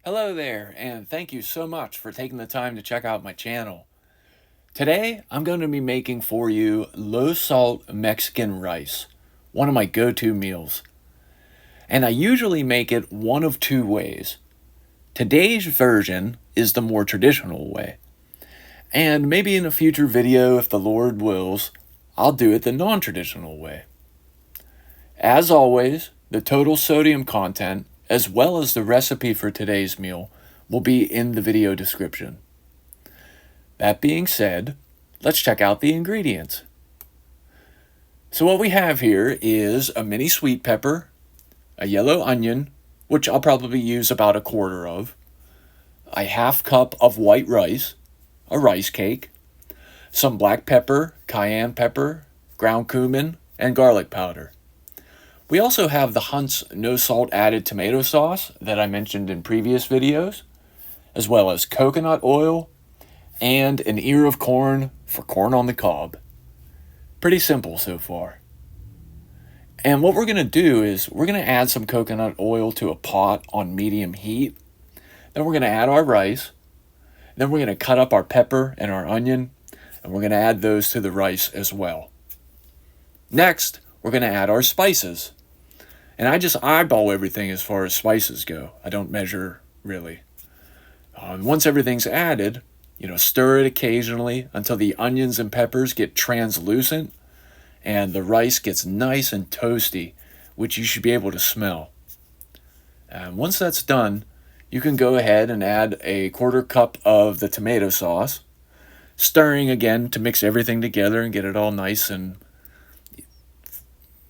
Hello there, and thank you so much for taking the time to check out my channel. Today, I'm going to be making for you low salt Mexican rice, one of my go-to meals. And I usually make it one of two ways. Today's version is the more traditional way. And maybe in a future video, if the Lord wills, I'll do it the non-traditional way. As always, the total sodium content, as well as the recipe for today's meal, will be in the video description. That being said, let's check out the ingredients. So what we have here is a mini sweet pepper, a yellow onion, which I'll probably use about a quarter of, a half cup of white rice, a rice cake, some black pepper, cayenne pepper, ground cumin, and garlic powder. We also have the Hunt's no salt added tomato sauce that I mentioned in previous videos, as well as coconut oil and an ear of corn for corn on the cob. Pretty simple so far. And what we're going to do is we're going to add some coconut oil to a pot on medium heat. Then we're going to add our rice. Then we're going to cut up our pepper and our onion, and we're going to add those to the rice as well. Next, we're going to add our spices. And I just eyeball everything as far as spices go. I don't measure, really. Once everything's added, stir it occasionally until the onions and peppers get translucent and the rice gets nice and toasty, which you should be able to smell. And once that's done, you can go ahead and add a quarter cup of the tomato sauce, stirring again to mix everything together and get it all nice and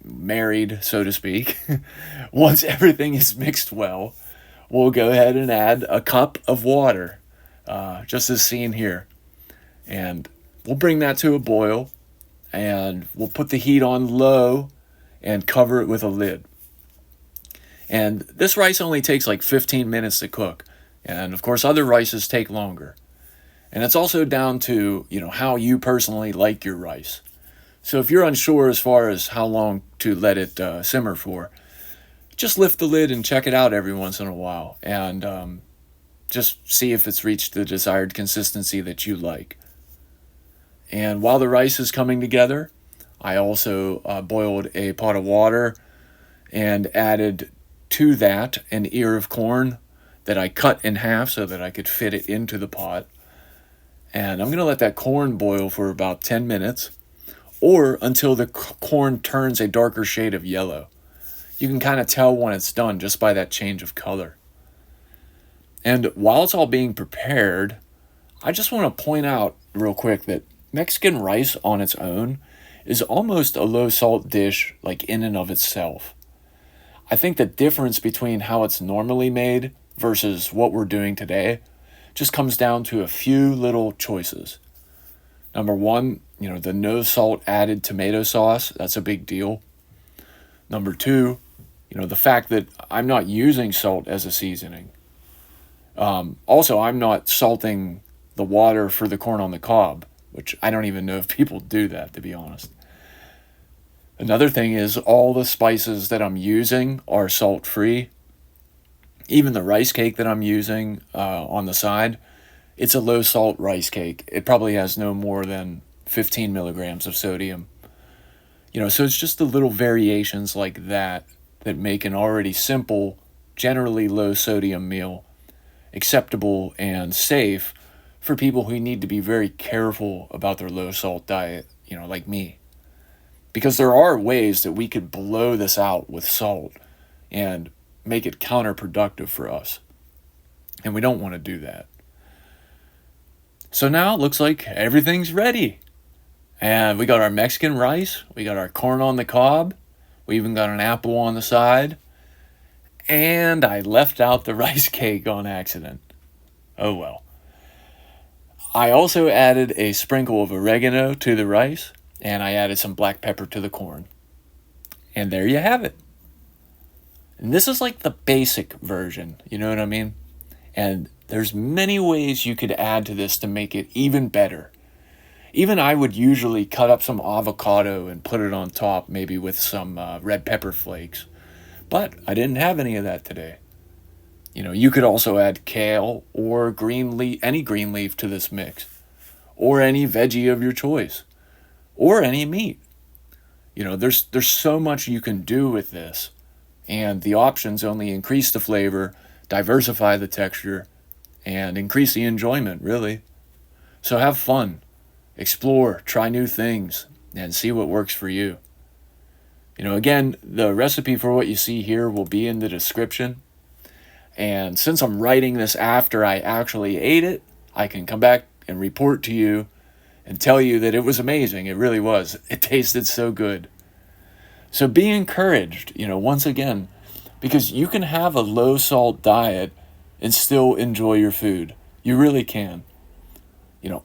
married, so to speak. Once everything is mixed well, we'll go ahead and add a cup of water, just as seen here. And we'll bring that to a boil, and we'll put the heat on low and cover it with a lid. And this rice only takes like 15 minutes to cook. And of course, other rices take longer. And it's also down to, how you personally like your rice. So if you're unsure as far as how long to let it simmer for, just lift the lid and check it out every once in a while and just see if it's reached the desired consistency that you like. And while the rice is coming together, I also boiled a pot of water and added to that an ear of corn that I cut in half so that I could fit it into the pot. And I'm going to let that corn boil for about 10 minutes. Or until the corn turns a darker shade of yellow. You can kind of tell when it's done just by that change of color. And while it's all being prepared, I just want to point out real quick that Mexican rice on its own is almost a low salt dish, like in and of itself. I think the difference between how it's normally made versus what we're doing today just comes down to a few little choices. Number one, the no salt added tomato sauce, that's a big deal. Number two, the fact that I'm not using salt as a seasoning. Also, I'm not salting the water for the corn on the cob, which I don't even know if people do that, to be honest. Another thing is all the spices that I'm using are salt-free. Even the rice cake that I'm using on the side, it's a low salt rice cake. It probably has no more than 15 milligrams of sodium. So it's just the little variations like that that make an already simple, generally low sodium meal acceptable and safe for people who need to be very careful about their low salt diet, like me. Because there are ways that we could blow this out with salt and make it counterproductive for us. And we don't want to do that. So now it looks like everything's ready. And we got our Mexican rice, we got our corn on the cob, we even got an apple on the side, and I left out the rice cake on accident. Oh well. I also added a sprinkle of oregano to the rice, and I added some black pepper to the corn. And there you have it. And this is like the basic version, you know what I mean? And there's many ways you could add to this to make it even better. Even I would usually cut up some avocado and put it on top, maybe with some red pepper flakes. But I didn't have any of that today. You could also add kale or any green leaf to this mix, or any veggie of your choice, or any meat. There's so much you can do with this, and the options only increase the flavor, diversify the texture, and increase the enjoyment, really. So have fun, explore, try new things, and see what works for you. Again, the recipe for what you see here will be in the description. And since I'm writing this after I actually ate it, I can come back and report to you and tell you that it was amazing. It really was. It tasted so good. So be encouraged, once again, because you can have a low salt diet and still enjoy your food. You really can.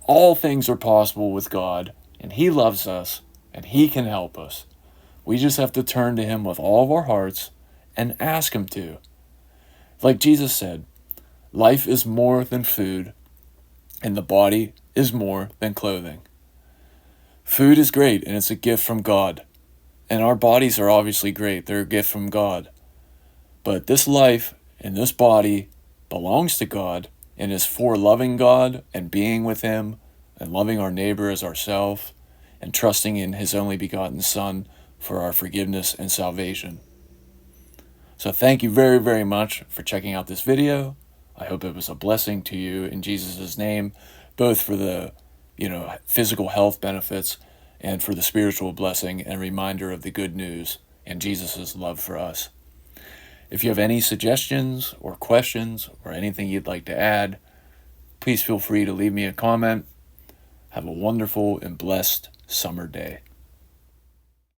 All things are possible with God, and He loves us, and He can help us. We just have to turn to Him with all of our hearts and ask Him to. Like Jesus said, life is more than food, and the body is more than clothing. Food is great, and it's a gift from God. And our bodies are obviously great. They're a gift from God. But this life and this body belongs to God and is for loving God and being with Him and loving our neighbor as ourselves and trusting in His only begotten Son for our forgiveness and salvation. So thank you very, very much for checking out this video. I hope it was a blessing to you in Jesus' name, both for the physical health benefits and for the spiritual blessing and reminder of the good news and Jesus' love for us. If you have any suggestions or questions or anything you'd like to add, please feel free to leave me a comment. Have a wonderful and blessed summer day.